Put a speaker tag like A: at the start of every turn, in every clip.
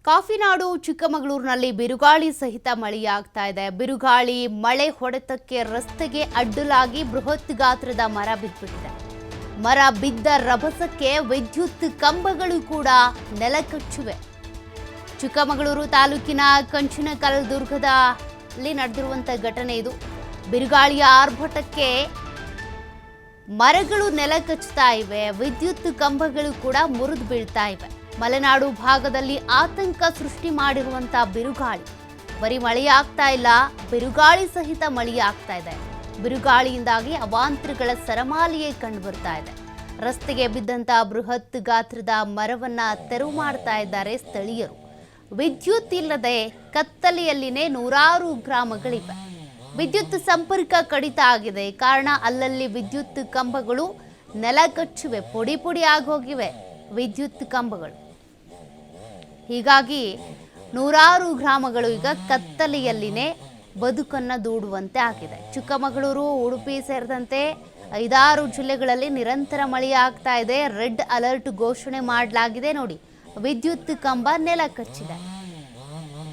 A: ಕಾಫಿನಾಡು ಚಿಕ್ಕಮಗಳೂರಿನಲ್ಲಿ ಬಿರುಗಾಳಿ ಸಹಿತ ಮಳೆಯಾಗ್ತಾ ಇದೆ. ಬಿರುಗಾಳಿ ಮಳೆ ಹೊಡೆತಕ್ಕೆ ರಸ್ತೆಗೆ ಅಡ್ಡಲಾಗಿ ಬೃಹತ್ ಗಾತ್ರದ ಮರ ಬಿದ್ದಿದೆ. ಮರ ಬಿದ್ದ ರಭಸಕ್ಕೆ ವಿದ್ಯುತ್ ಕಂಬಗಳು ಕೂಡ ನೆಲಕಚ್ಚಿವೆ. ಚಿಕ್ಕಮಗಳೂರು ತಾಲೂಕಿನ ಕಂಚಿನಕಲ್ದುರ್ಗದಲ್ಲಿ ನಡೆದಿರುವಂತಹ ಘಟನೆ ಇದು. ಬಿರುಗಾಳಿಯ ಆರ್ಭಟಕ್ಕೆ ಮರಗಳು ನೆಲಕಚ್ಚುತ್ತಾ ಇವೆ, ವಿದ್ಯುತ್ ಕಂಬಗಳು ಕೂಡ ಮುರಿದು ಬೀಳ್ತಾ ಇವೆ. ಮಲೆನಾಡು ಭಾಗದಲ್ಲಿ ಆತಂಕ ಸೃಷ್ಟಿ ಮಾಡಿರುವಂತಹ ಬಿರುಗಾಳಿ ಬರೀ ಮಳೆಯಾಗ್ತಾ ಇಲ್ಲ, ಬಿರುಗಾಳಿ ಸಹಿತ ಮಳೆಯಾಗ್ತಾ ಇದೆ. ಬಿರುಗಾಳಿಯಿಂದಾಗಿ ಅವಾಂತರಗಳ ಸರಮಾಲೆಯೇ ಕಂಡು ಬರ್ತಾ ಇದೆ. ರಸ್ತೆಗೆ ಬಿದ್ದಂತಹ ಬೃಹತ್ ಗಾತ್ರದ ಮರವನ್ನ ತೆರವು ಮಾಡ್ತಾ ಇದ್ದಾರೆ ಸ್ಥಳೀಯರು. ವಿದ್ಯುತ್ ಇಲ್ಲದೆ ಕತ್ತಲೆಯಲ್ಲಿನೇ ನೂರಾರು ಗ್ರಾಮಗಳಿವೆ. ವಿದ್ಯುತ್ ಸಂಪರ್ಕ ಕಡಿತ ಆಗಿದೆ. ಕಾರಣ ಅಲ್ಲಲ್ಲಿ ವಿದ್ಯುತ್ ಕಂಬಗಳು ನೆಲಕಚ್ಚಿವೆ, ಪುಡಿ ಪುಡಿ ಆಗೋಗಿವೆ ವಿದ್ಯುತ್ ಕಂಬಗಳು. ಹೀಗಾಗಿ ನೂರಾರು ಗ್ರಾಮಗಳು ಈಗ ಕತ್ತಲೆಯಲ್ಲಿನೇ ಬದುಕನ್ನು ದೂಡುವಂತೆ ಆಗಿದೆ. ಚಿಕ್ಕಮಗಳೂರು, ಉಡುಪಿ ಸೇರಿದಂತೆ 5-6 ಜಿಲ್ಲೆಗಳಲ್ಲಿ ನಿರಂತರ ಮಳೆಯಾಗ್ತಾ ಇದೆ. ರೆಡ್ ಅಲರ್ಟ್ ಘೋಷಣೆ ಮಾಡಲಾಗಿದೆ. ನೋಡಿ, ವಿದ್ಯುತ್ ಕಂಬ ನೆಲಕಚ್ಚಿದೆ.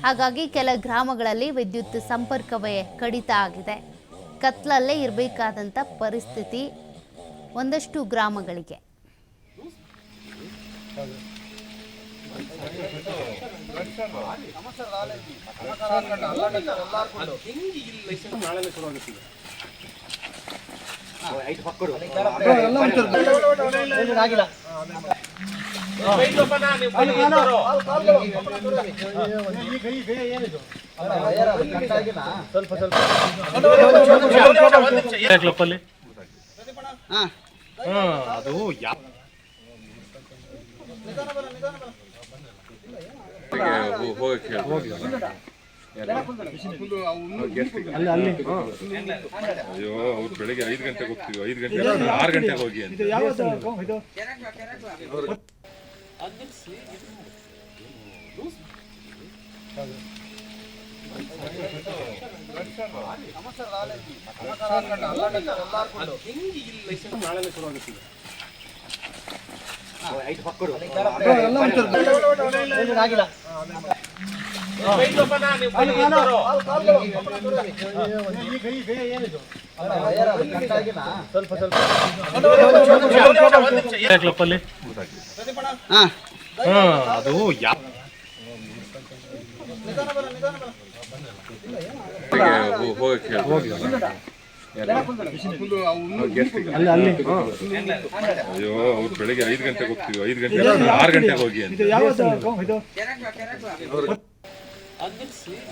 A: ಹಾಗಾಗಿ ಕೆಲ ಗ್ರಾಮಗಳಲ್ಲಿ ವಿದ್ಯುತ್ ಸಂಪರ್ಕವೇ ಕಡಿತ ಆಗಿದೆ. ಕತ್ಲಲ್ಲೇ ಇರಬೇಕಾದಂಥ ಪರಿಸ್ಥಿತಿ ಒಂದಷ್ಟು ಗ್ರಾಮಗಳಿಗೆ.
B: ಅಯ್ಯೋ, ಅವ್ರು ಬೆಳಗ್ಗೆ 5 ಗಂಟೆಗೆ ಹೋಗ್ತೀವಿ, 5 ಗಂಟೆ 6 ಗಂಟೆಗೆ ಹೋಗಿ ಅಂತ. ಅದು ಅಯ್ಯೋ, ಅವ್ರು ಬೆಳಗ್ಗೆ 5 ಗಂಟೆಗೆ ಹೋಗ್ತೀವಿ, 5 ಗಂಟೆ 6 ಗಂಟೆಗೆ ಹೋಗಿ ಅಂತ.
C: ಸಮಸ್ಯೆ